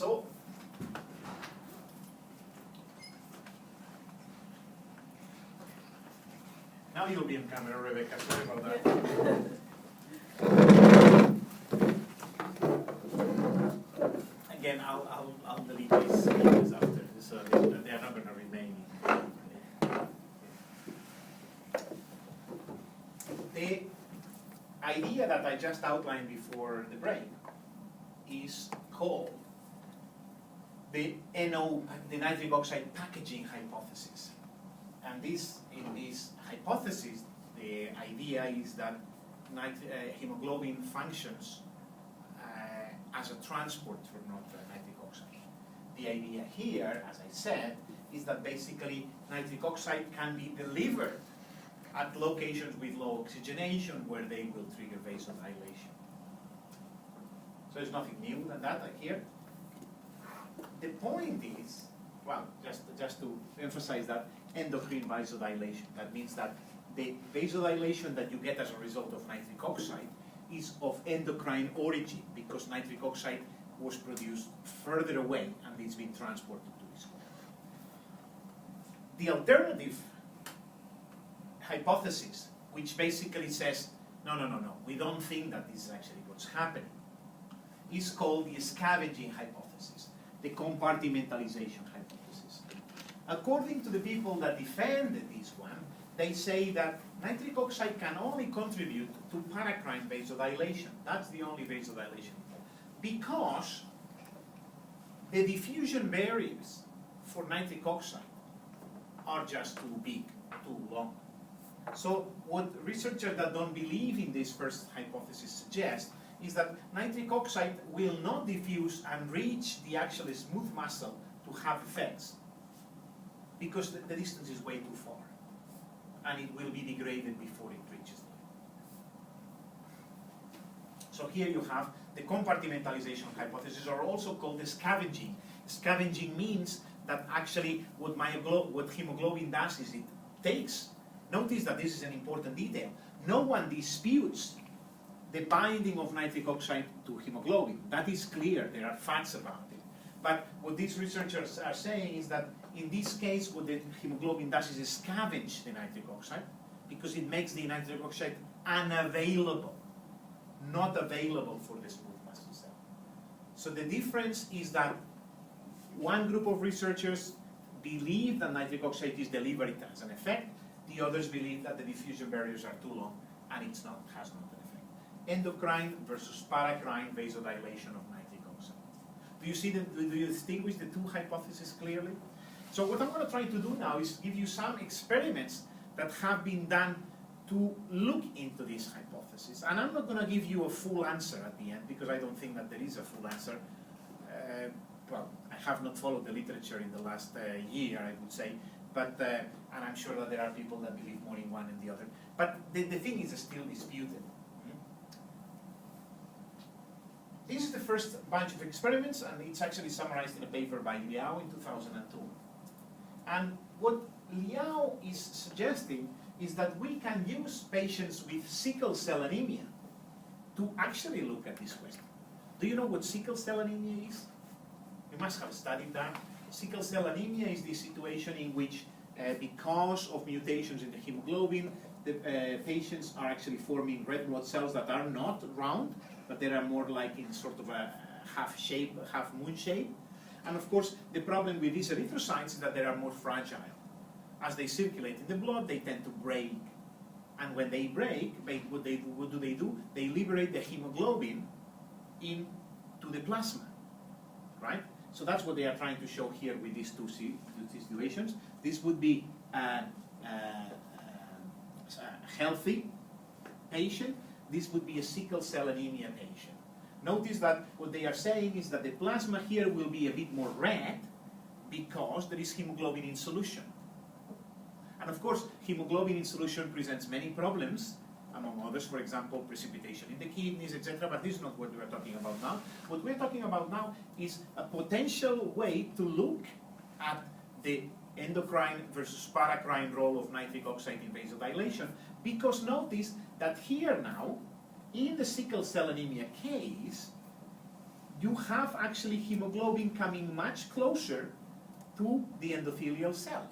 So, now you'll be in camera, Rebecca. Sorry about that. Again, I'll delete these images after, so they are not going to remain. The idea that I just outlined before the break is called the nitric oxide packaging hypothesis. And in this hypothesis, the idea is that hemoglobin functions as a transport for nitric oxide. The idea here, as I said, is that basically nitric oxide can be delivered at locations with low oxygenation where they will trigger vasodilation. So there's nothing new than that here. The point is, well, just to emphasize that, endocrine vasodilation. That means that the vasodilation that you get as a result of nitric oxide is of endocrine origin because nitric oxide was produced further away and it's been transported to this point. The alternative hypothesis, which basically says, no, we don't think that this is actually what's happening, is called the scavenging hypothesis, the compartmentalization hypothesis. According to the people that defended this one, they say that nitric oxide can only contribute to paracrine vasodilation. That's the only vasodilation. Because the diffusion barriers for nitric oxide are just too big, too long. So what researchers that don't believe in this first hypothesis suggest is that nitric oxide will not diffuse and reach the actual smooth muscle to have effects because the distance is way too far and it will be degraded before it reaches them. So here you have the compartmentalization hypothesis, or also called the scavenging. Scavenging means that actually what hemoglobin does is it takes, notice that this is an important detail, no one disputes the binding of nitric oxide to hemoglobin. That is clear, there are facts about it. But what these researchers are saying is that in this case what the hemoglobin does is scavenge the nitric oxide because it makes the nitric oxide unavailable, not available for the smooth muscle cell. So the difference is that one group of researchers believe that nitric oxide is delivered as an effect, the others believe that the diffusion barriers are too long and has not an effect. Endocrine versus paracrine vasodilation of nitric oxide. Do you distinguish the two hypotheses clearly? So what I'm going to try to do now is give you some experiments that have been done to look into this hypothesis. And I'm not going to give you a full answer at the end because I don't think that there is a full answer. Well, I have not followed the literature in the last year, I would say, but and I'm sure that there are people that believe more in one than the other. But the thing is still disputed. This is the first bunch of experiments, and it's actually summarized in a paper by Liao in 2002. And what Liao is suggesting is that we can use patients with sickle cell anemia to actually look at this question. Do you know what sickle cell anemia is? You must have studied that. Sickle cell anemia is the situation in which, because of mutations in the hemoglobin, the patients are actually forming red blood cells that are not round, but they are more like in sort of a half shape, half moon shape. And of course, the problem with these erythrocytes is that they are more fragile. As they circulate in the blood, they tend to break. And when they break, what do they do? They liberate the hemoglobin into the plasma, right? So that's what they are trying to show here with these two situations. This would be a healthy patient. This would be a sickle cell anemia patient. Notice that what they are saying is that the plasma here will be a bit more red because there is hemoglobin in solution. And of course, hemoglobin in solution presents many problems, among others, for example, precipitation in the kidneys, etc. But this is not what we're talking about now. What we're talking about now is a potential way to look at the endocrine versus paracrine role of nitric oxide in vasodilation, because notice that here now, in the sickle cell anemia case, you have actually hemoglobin coming much closer to the endothelial cell.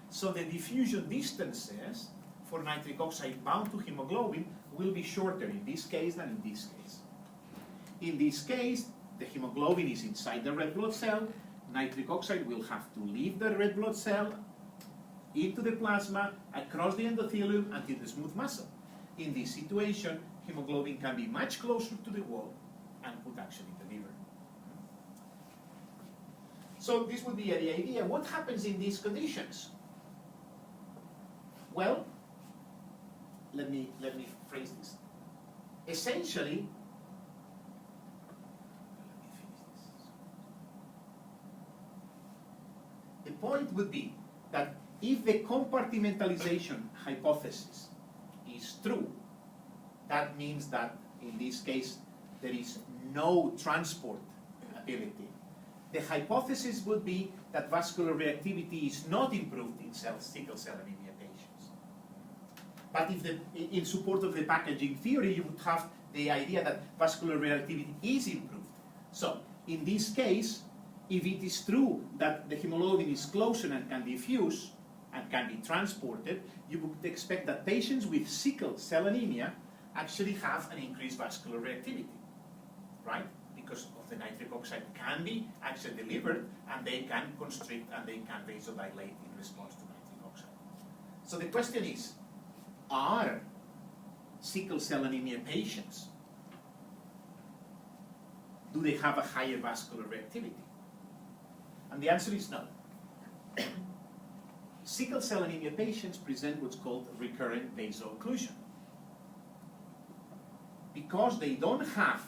So the diffusion distances for nitric oxide bound to hemoglobin will be shorter in this case than in this case. In this case, the hemoglobin is inside the red blood cell. Nitric oxide will have to leave the red blood cell into the plasma, across the endothelium, until the smooth muscle. In this situation, hemoglobin can be much closer to the wall and could actually deliver. So this would be the idea. What happens in these conditions? Well, let me phrase this. Essentially, the point would be that if the compartmentalization hypothesis is true, that means that in this case there is no transport ability. The hypothesis would be that vascular reactivity is not improved in sickle cell anemia patients. But if in support of the packaging theory, you would have the idea that vascular reactivity is improved. So in this case, if it is true that the hemoglobin is closer and can diffuse and can be transported, you would expect that patients with sickle cell anemia actually have an increased vascular reactivity, right? Because of the nitric oxide can be actually delivered, and they can constrict and they can vasodilate in response to nitric oxide. So the question is, are sickle cell anemia patients, do they have a higher vascular reactivity? And the answer is no. Sickle cell anemia patients present what's called recurrent vasoocclusion. Because they don't have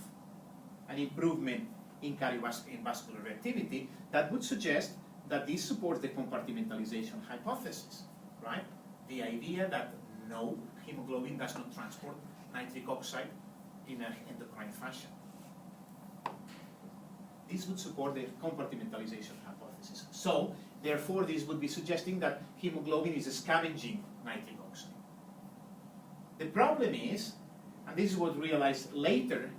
an improvement in vascular reactivity, that would suggest that this supports the compartmentalization hypothesis, right? The idea that no, hemoglobin does not transport nitric oxide in an endocrine fashion. This would support the compartmentalization hypothesis. So, therefore, this would be suggesting that hemoglobin is scavenging nitric oxide. The problem is, and this is what we realized later,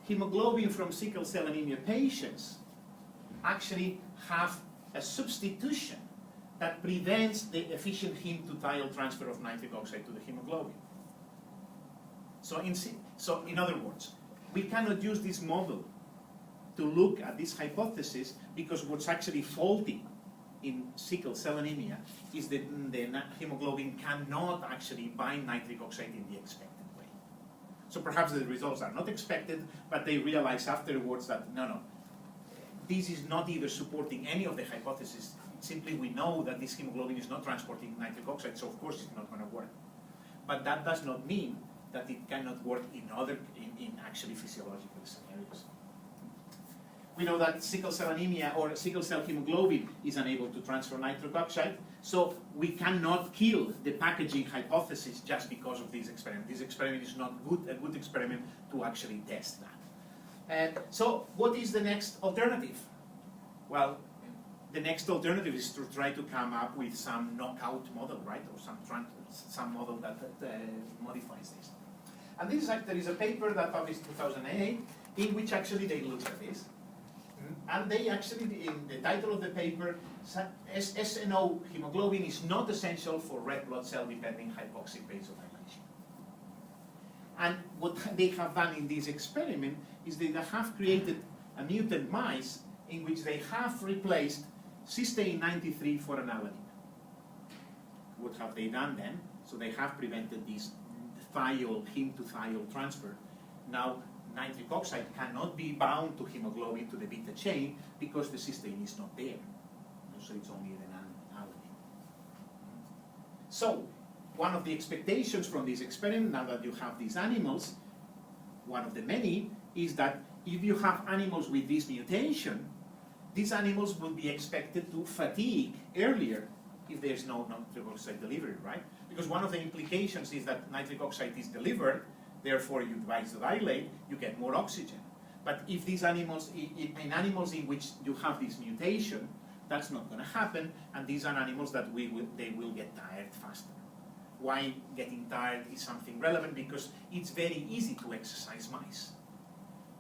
hemoglobin from sickle cell anemia patients actually have a substitution that prevents the efficient heme-to-thiol transfer of nitric oxide to the hemoglobin. So in other words, we cannot use this model to look at this hypothesis, because what's actually faulty in sickle cell anemia is that the hemoglobin cannot actually bind nitric oxide in the expected way. So perhaps the results are not expected, but they realize afterwards that no, this is not either supporting any of the hypotheses. Simply we know that this hemoglobin is not transporting nitric oxide, so of course it's not going to work. But that does not mean that it cannot work in actually physiological scenarios. We know that sickle cell anemia or sickle cell hemoglobin is unable to transfer nitric oxide, so we cannot kill the packaging hypothesis just because of this experiment. This experiment is not a good experiment to actually test that. So what is the next alternative? Well, the next alternative is to try to come up with some knockout model, right? Or some model that modifies this. And there is a paper that published in 2008 in which actually they looked at this. And they actually, in the title of the paper, SNO hemoglobin is not essential for red blood cell dependent hypoxic vasodilation. And what they have done in this experiment is they have created a mutant mice in which they have replaced cysteine 93 for an alanine. What have they done then? So they have prevented this heme-to-thiol transfer. Now, nitric oxide cannot be bound to hemoglobin, to the beta chain, because the cysteine is not there. So it's only an alanine. So, one of the expectations from this experiment, now that you have these animals, one of the many, is that if you have animals with this mutation, these animals will be expected to fatigue earlier if there's no nitric oxide delivery, right? Because one of the implications is that nitric oxide is delivered, therefore you vasodilate, you get more oxygen. But if these animals, in animals in which you have this mutation, that's not going to happen, and these are animals that they will get tired faster. Why getting tired is something relevant? Because it's very easy to exercise mice.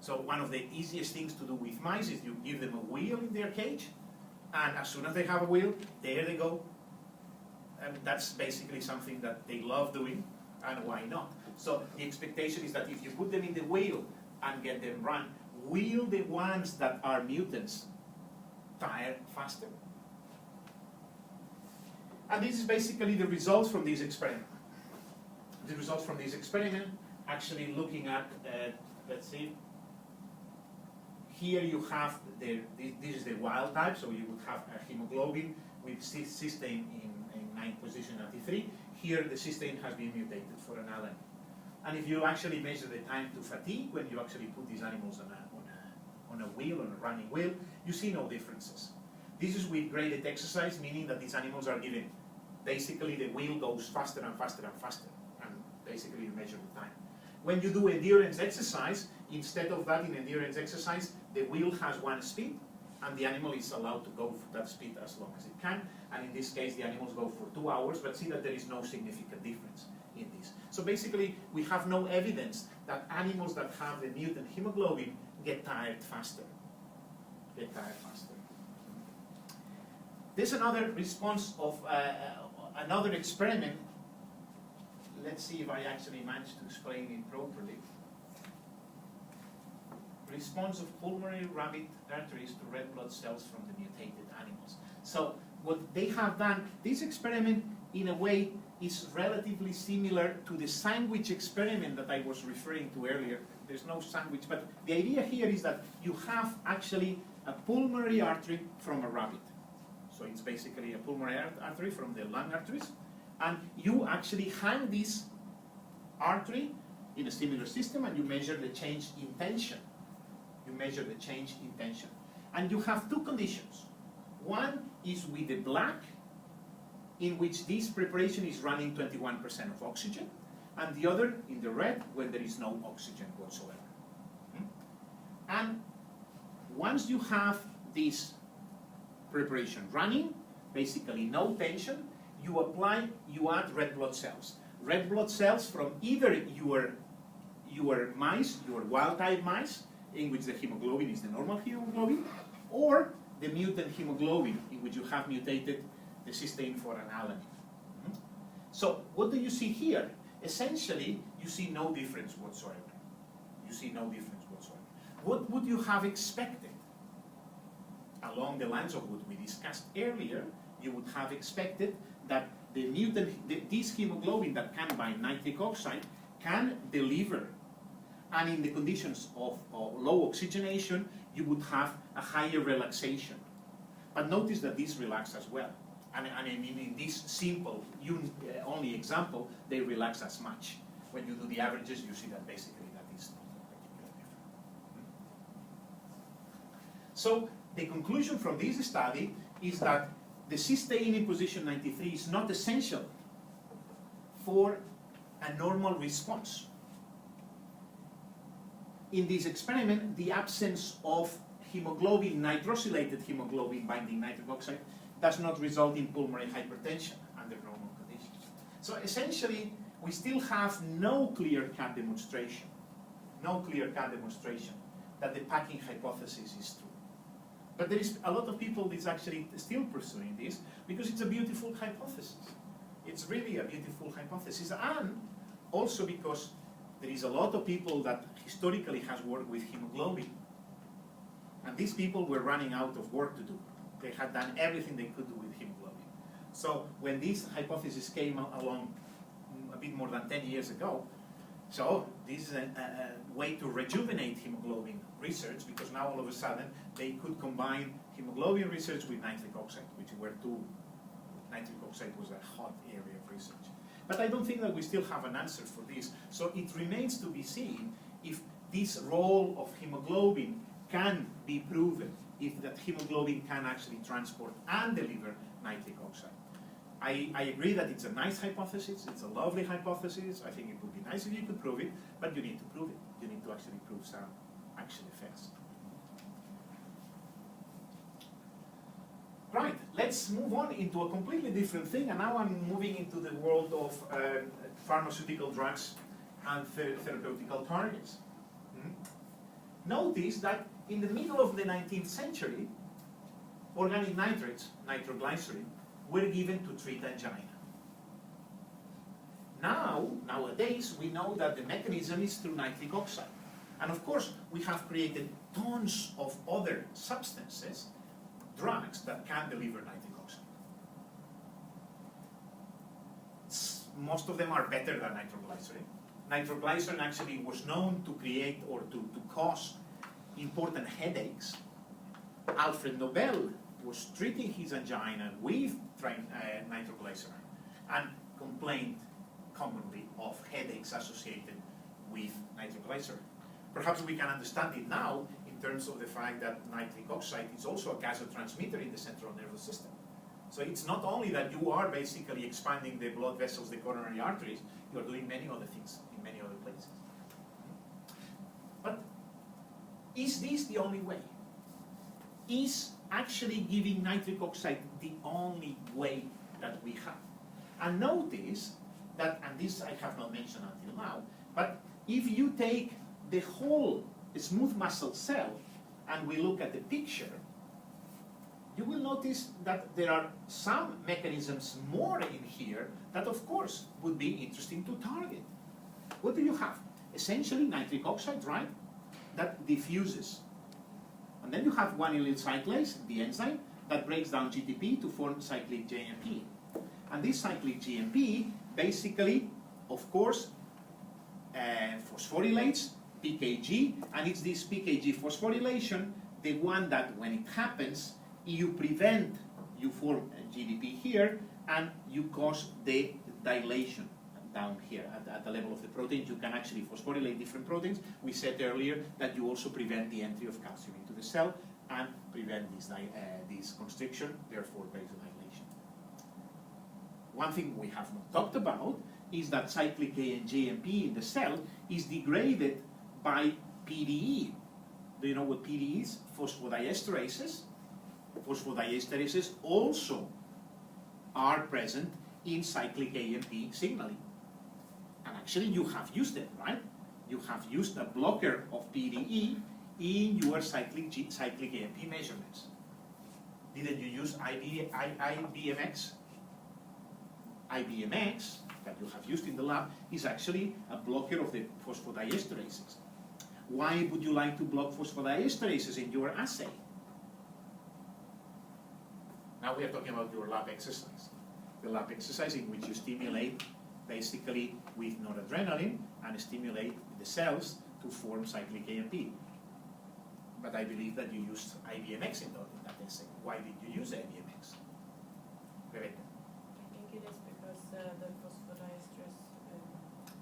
So one of the easiest things to do with mice is you give them a wheel in their cage, and as soon as they have a wheel, there they go. And that's basically something that they love doing, and why not? So the expectation is that if you put them in the wheel and get them run, will the ones that are mutants tire faster? And this is basically the results from this experiment. The results from this experiment, actually looking at, let's see, here you have, this is the wild type, so you would have a hemoglobin with cysteine in 9th position at T3. Here the cysteine has been mutated for an alanine. And if you actually measure the time to fatigue, when you actually put these animals on a wheel, on a running wheel, you see no differences. This is with graded exercise, meaning that these animals are given, basically the wheel goes faster and faster and faster, and basically you measure the time. When you do endurance exercise, instead of that in endurance exercise, the wheel has one speed, and the animal is allowed to go for that speed as long as it can, and in this case the animals go for 2 hours, but see that there is no significant difference in this. So basically we have no evidence that animals that have the mutant hemoglobin get tired faster. There's another response of another experiment. Let's see if I actually managed to explain it properly. Response of pulmonary rabbit arteries to red blood cells from the mutated animals. So what they have done, this experiment in a way is relatively similar to the sandwich experiment that I was referring to earlier. There's no sandwich, but the idea here is that you have actually a pulmonary artery from a rabbit. So it's basically a pulmonary artery from the lung arteries, and you actually hang this artery in a similar system and you measure the change in tension. And you have two conditions. One is with the black, in which this preparation is running 21% of oxygen, and the other in the red, when there is no oxygen whatsoever. And once you have this preparation running, basically no tension, you add red blood cells. Red blood cells from either your mice, your wild-type mice, in which the hemoglobin is the normal hemoglobin, or the mutant hemoglobin, in which you have mutated the cysteine for an alanine. So what do you see here? Essentially, you see no difference whatsoever. What would you have expected? Along the lines of what we discussed earlier, you would have expected that the mutant, this hemoglobin that can bind nitric oxide can deliver. And in the conditions of low oxygenation, you would have a higher relaxation. But notice that this relax as well. And I mean, in this simple, only example, they relax as much. When you do the averages, you see that basically that is not particularly different. So the conclusion from this study is that the cysteine in position 93 is not essential for a normal response. In this experiment, the absence of hemoglobin, nitrosylated hemoglobin binding nitric oxide, does not result in pulmonary hypertension under normal conditions. So essentially, we still have no clear-cut demonstration that the packing hypothesis is true. But there is a lot of people that's actually still pursuing this because it's a beautiful hypothesis. It's really a beautiful hypothesis, and also because there is a lot of people that historically has worked with hemoglobin, and these people were running out of work to do. They had done everything they could do with hemoglobin. So when this hypothesis came along a bit more than 10 years ago, so this is a way to rejuvenate hemoglobin research, because now all of a sudden they could combine hemoglobin research with nitric oxide, which were nitric oxide was a hot area of research. But I don't think that we still have an answer for this. So it remains to be seen if this role of hemoglobin can be proven, if that hemoglobin can actually transport and deliver nitric oxide. I agree that it's a nice hypothesis, it's a lovely hypothesis. I think it would be nice if you could prove it, but you need to prove it. You need to actually prove some action effects. Right, let's move on into a completely different thing, and now I'm moving into the world of pharmaceutical drugs and therapeutical targets. notice that in the middle of the 19th century, organic nitrates, nitroglycerin, were given to treat angina. Nowadays, we know that the mechanism is through nitric oxide. And of course, we have created tons of other substances, drugs, that can deliver nitric oxide. Most of them are better than nitroglycerin. Nitroglycerin actually was known to create or to cause important headaches. Alfred Nobel was treating his angina with nitroglycerin and complained commonly of headaches associated with nitroglycerin. Perhaps we can understand it now in terms of the fact that nitric oxide is also a vasotransmitter in the central nervous system. So it's not only that you are basically expanding the blood vessels, the coronary arteries, you are doing many other things in many other places. But is this the only way? Is actually giving nitric oxide the only way that we have? And notice that, and this I have not mentioned until now, but if you take the whole smooth muscle cell and we look at the picture, you will notice that there are some mechanisms more in here that of course would be interesting to target. What do you have? Essentially nitric oxide, right? That diffuses. And then you have guanylyl cyclase, the enzyme, that breaks down GTP to form cyclic GMP. And this cyclic GMP basically, of course, phosphorylates PKG, and it's this PKG phosphorylation, the one that when it happens, you form GDP here, and you cause the dilation down here at the level of the protein. You can actually phosphorylate different proteins. We said earlier that you also prevent the entry of calcium into the cell and prevent this constriction, therefore vasodilation. One thing we have not talked about is that cyclic ANGMP in the cell is degraded by PDE. Do you know what PDE is? Phosphodiesterases. Phosphodiesterases also are present in cyclic AMP signaling. And actually you have used it, right? You have used a blocker of PDE in your cyclic AMP measurements. Didn't you use IBMX? IBMX, that you have used in the lab, is actually a blocker of the phosphodiesterases. Why would you like to block phosphodiesterases in your assay? Now we are talking about your lab exercise. The lab exercise in which you stimulate basically with noradrenaline and stimulate the cells to form cyclic AMP. But I believe that you used IBMX in that assay. Why did you use IBMX? Rebecca? I think it is because the phosphodiesterase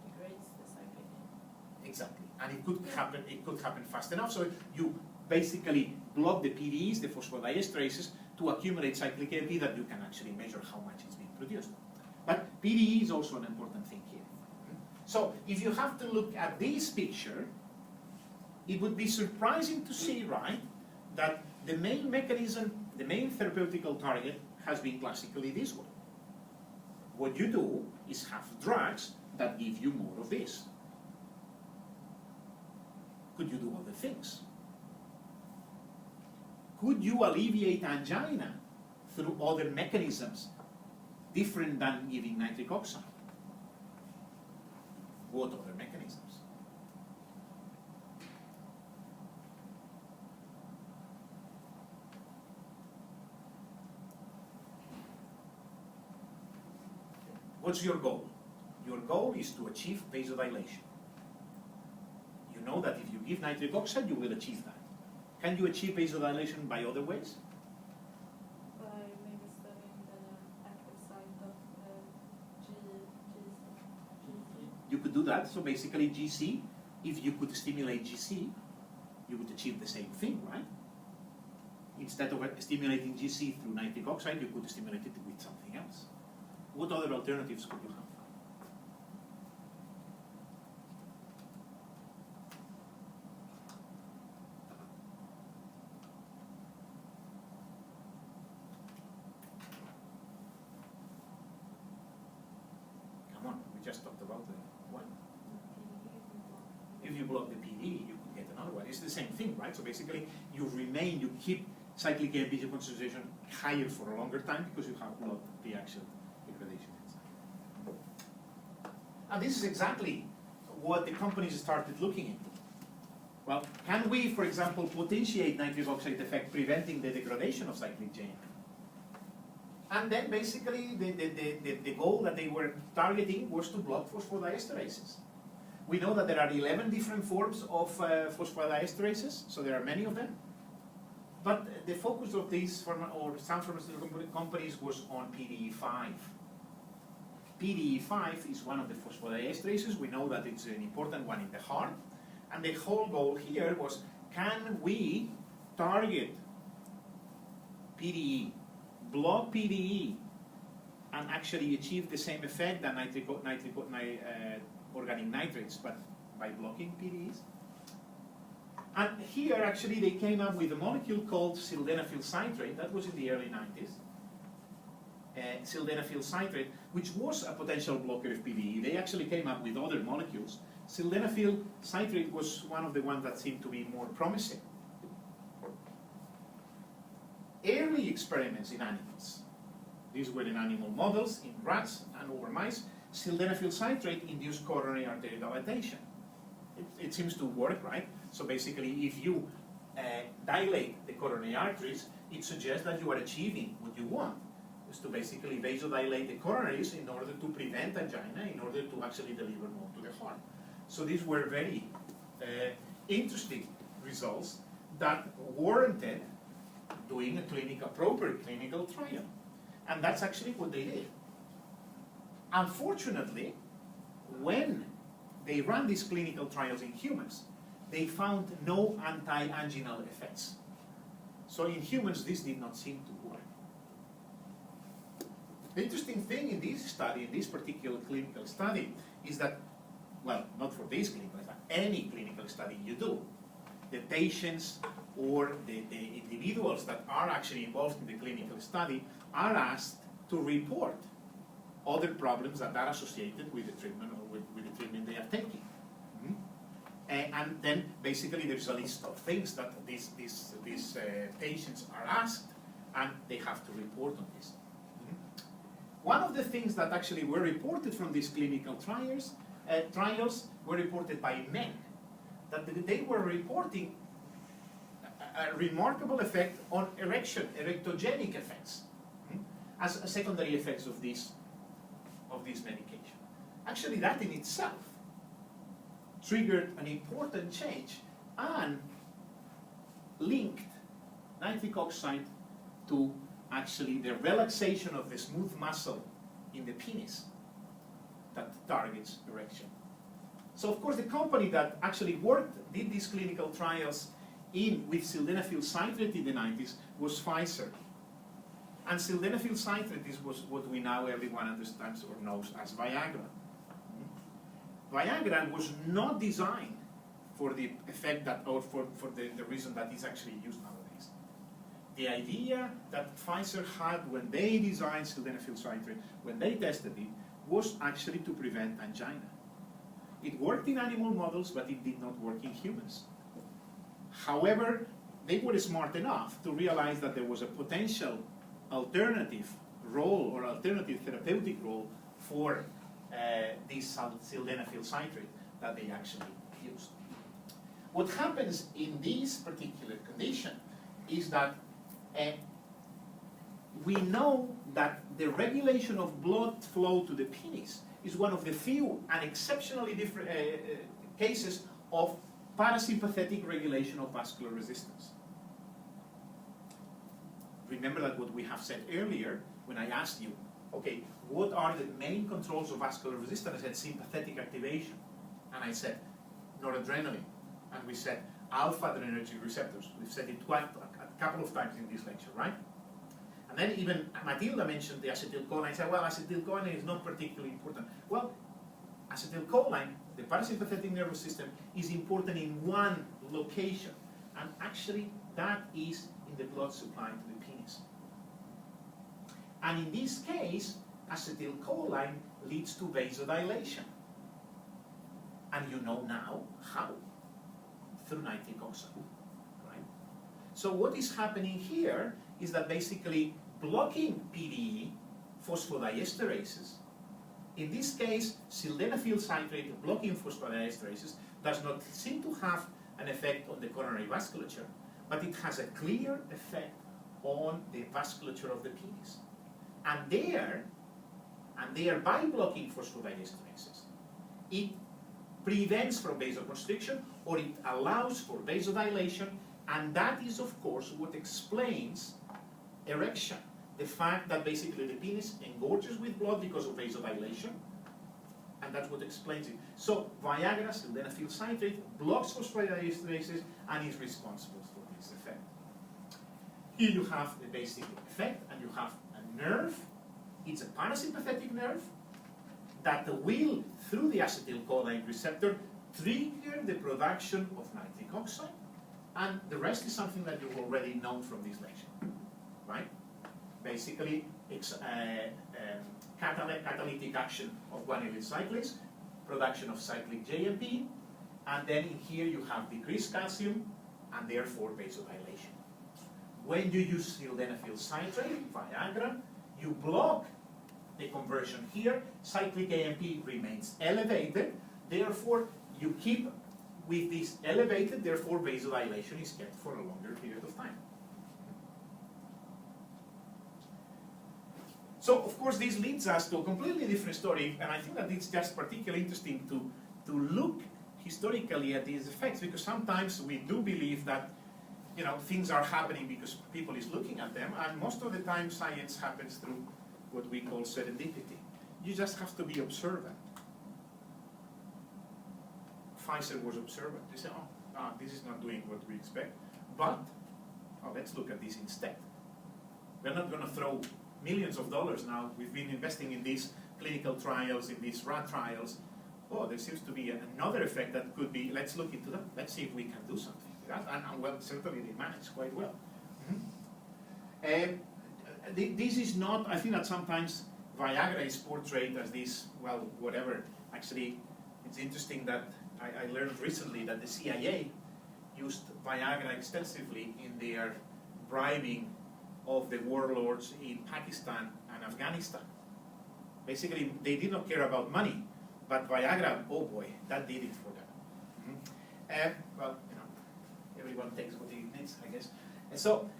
degrades the cyclic AMP. Exactly, and it could happen fast enough. So you basically block the PDEs, the phosphodiesterases, to accumulate cyclic AMP that you can actually measure how much is being produced. But PDE is also an important thing here. So if you have to look at this picture, it would be surprising to see, right, that the main mechanism, the main therapeutical target has been classically this one. What you do is have drugs that give you more of this. Could you do other things? Could you alleviate angina through other mechanisms different than giving nitric oxide? What other mechanisms? What's your goal? Your goal is to achieve vasodilation. You know that if you give nitric oxide, you will achieve that. Can you achieve vasodilation by other ways? By maybe studying the active site of GC. You could do that. So basically GC, if you could stimulate GC, you would achieve the same thing, right? Instead of stimulating GC through nitric oxide, you could stimulate it with something else. What other alternatives could you have? Come on, we just talked about the one. If you block the PD, you could get another one. It's the same thing, right? So basically, you keep cyclic AMP concentration higher for a longer time because you have blocked the actual degradation enzyme. And this is exactly what the companies started looking into. Well, can we, for example, potentiate nitric oxide effect preventing the degradation of cyclic JNP? And then basically the goal that they were targeting was to block phosphodiesterases. We know that there are 11 different forms of phosphodiesterases, so there are many of them. But the focus of these, some pharmaceutical companies, was on PDE5. PDE5 is one of the phosphodiesterases. We know that it's an important one in the heart. And the whole goal here was, can we target PDE, block PDE, and actually achieve the same effect than organic nitrates, but by blocking PDEs? And here, actually, they came up with a molecule called sildenafil citrate. That was in the early 90s. Sildenafil citrate, which was a potential blocker of PDE. They actually came up with other molecules. Sildenafil citrate was one of the ones that seemed to be more promising. Early experiments in animals, these were in animal models, in rats and over mice, sildenafil citrate induced coronary artery dilatation. It seems to work, right? So basically, if you dilate the coronary arteries, it suggests that you are achieving what you want, is to basically vasodilate the coronaries in order to prevent angina, in order to actually deliver more to the heart. So these were very interesting results that warranted doing a appropriate clinical trial. And that's actually what they did. Unfortunately, when they ran these clinical trials in humans, they found no anti-anginal effects. So in humans, this did not seem to work. The interesting thing in this study, in this particular clinical study, is that, well, not for this clinical study, any clinical study you do, the patients or the individuals that are actually involved in the clinical study are asked to report other problems that are associated with the treatment or with the treatment they are taking. And then basically there's a list of things that these patients are asked, and they have to report on this. One of the things that actually were reported from these clinical trials were reported by men, that they were reporting a remarkable effect on erection, erectogenic effects, as secondary effects of this medication. Actually, that in itself triggered an important change and linked nitric oxide to actually the relaxation of the smooth muscle in the penis that targets erection. So of course the company that actually did these clinical trials with sildenafil citrate in the 90s was Pfizer. And sildenafil citrate was what we now everyone understands or knows as Viagra. Viagra was not designed for the effect that, or for the reason that is actually used nowadays. The idea that Pfizer had when they designed sildenafil citrate, when they tested it, was actually to prevent angina. It worked in animal models, but it did not work in humans. However, they were smart enough to realize that there was a potential alternative role or alternative therapeutic role for this sildenafil citrate that they actually used. What happens in this particular condition is that we know that the regulation of blood flow to the penis is one of the few and exceptionally different cases of parasympathetic regulation of vascular resistance. Remember that what we have said earlier when I asked you, okay, what are the main controls of vascular resistance? I said sympathetic activation, and I said noradrenaline, and we said alpha-adrenergic receptors. We've said it quite a couple of times in this lecture, right? And then even Matilda mentioned the acetylcholine. I said, well, acetylcholine is not particularly important. Well, acetylcholine, the parasympathetic nervous system, is important in one location, and actually that is in the blood supply to the penis. And in this case, acetylcholine leads to vasodilation. And you know now how. through nitric oxide, right? So what is happening here is that basically blocking PDE phosphodiesterases, in this case, sildenafil citrate blocking phosphodiesterases does not seem to have an effect on the coronary vasculature, but it has a clear effect on the vasculature of the penis. And there, by blocking phosphodiesterases, it prevents from vasoconstriction, or it allows for vasodilation, and that is, of course, what explains erection. The fact that basically the penis engorges with blood because of vasodilation, and that's what explains it. So Viagra, sildenafil citrate, blocks phosphodiesterases and is responsible for this effect. Here you have the basic effect, and you have a nerve. It's a parasympathetic nerve that will, through the acetylcholine receptor, trigger the production of nitric oxide, and the rest is something that you've already known from this lecture, right? Basically, it's catalytic action of guanylyl cyclase, production of cyclic JMP, and then in here you have decreased calcium, and therefore vasodilation. When you use sildenafil citrate, Viagra, you block the conversion here, cyclic AMP remains elevated, therefore you keep with this elevated, therefore vasodilation is kept for a longer period of time. So, of course, this leads us to a completely different story, and I think that it's just particularly interesting to look historically at these effects, because sometimes we do believe that, you know, things are happening because people is looking at them, and most of the time science happens through what we call serendipity. You just have to be observant. Pfizer was observant. They said, this is not doing what we expect, but let's look at this instead. We're not going to throw millions of dollars now. We've been investing in these clinical trials, in these rat trials. Oh, there seems to be another effect that could be, let's look into that. Let's see if we can do something with that. And well, certainly they manage quite well. This is not, I think that sometimes Viagra is portrayed as this, well, whatever. Actually, it's interesting that I learned recently that the CIA used Viagra extensively in their bribing of the warlords in Pakistan and Afghanistan. Basically, they did not care about money, but Viagra, oh boy, that did it for them. Well, you know, everyone takes what he needs, I guess. And so,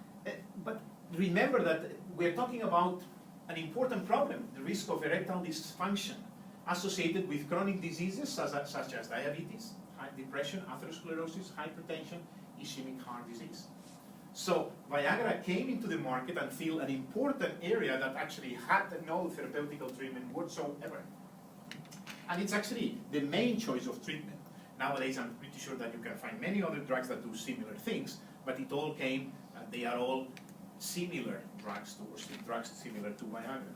but remember that we're talking about an important problem, the risk of erectile dysfunction associated with chronic diseases such as diabetes, depression, atherosclerosis, hypertension, ischemic heart disease. So Viagra came into the market and filled an important area that actually had no therapeutical treatment whatsoever. And it's actually the main choice of treatment. Nowadays, I'm pretty sure that you can find many other drugs that do similar things, but it all came, they are all similar drugs similar to Viagra.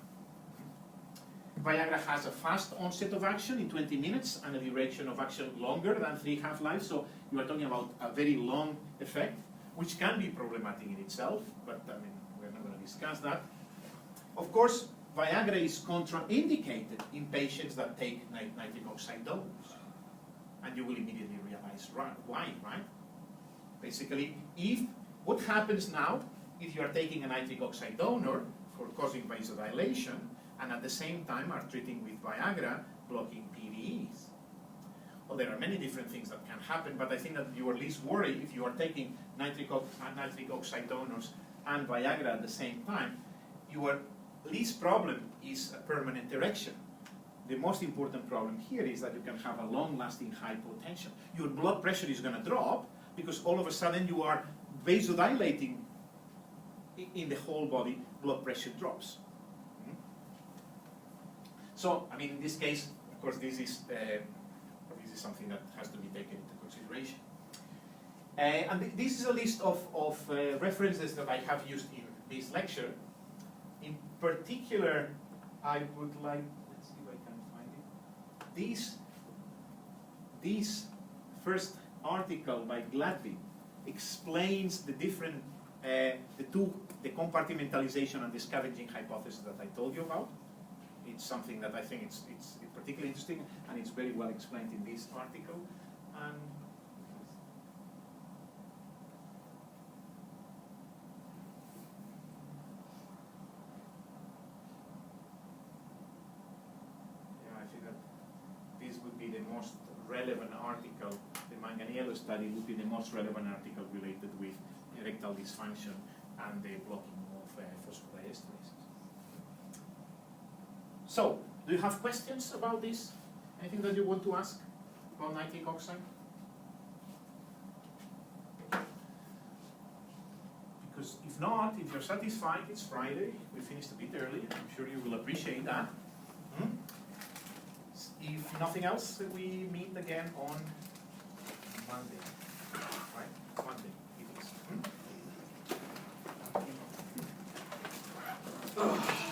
Viagra has a fast onset of action in 20 minutes and a duration of action longer than 3 half-lives, so you are talking about a very long effect, which can be problematic in itself, but I mean, we're not going to discuss that. Of course, Viagra is contraindicated in patients that take nitric oxide dose, and you will immediately realize why, right? Basically, what happens now if you are taking a nitric oxide donor for causing vasodilation, and at the same time are treating with Viagra, blocking PDEs? Well, there are many different things that can happen, but I think that you are least worried if you are taking nitric oxide donors and Viagra at the same time. Your least problem is a permanent erection. The most important problem here is that you can have a long-lasting hypotension. Your blood pressure is going to drop because all of a sudden you are vasodilating in the whole body, blood pressure drops. So, I mean, in this case, of course, this is something that has to be taken into consideration. And this is a list of references that I have used in this lecture. In particular, I would like, let's see if I can find it. This first article by Gladby explains the different, the compartmentalization and the scavenging hypothesis that I told you about. It's something that I think it's particularly interesting, and it's very well explained in this article. And the most relevant article. The Manganiello study would be the most relevant article related with erectile dysfunction and the blocking of phosphodiesterase. So, do you have questions about this? Anything that you want to ask about nitric oxide? Because if not, if you're satisfied, it's Friday. We finished a bit early. I'm sure you will appreciate that. If nothing else, we meet again on Monday.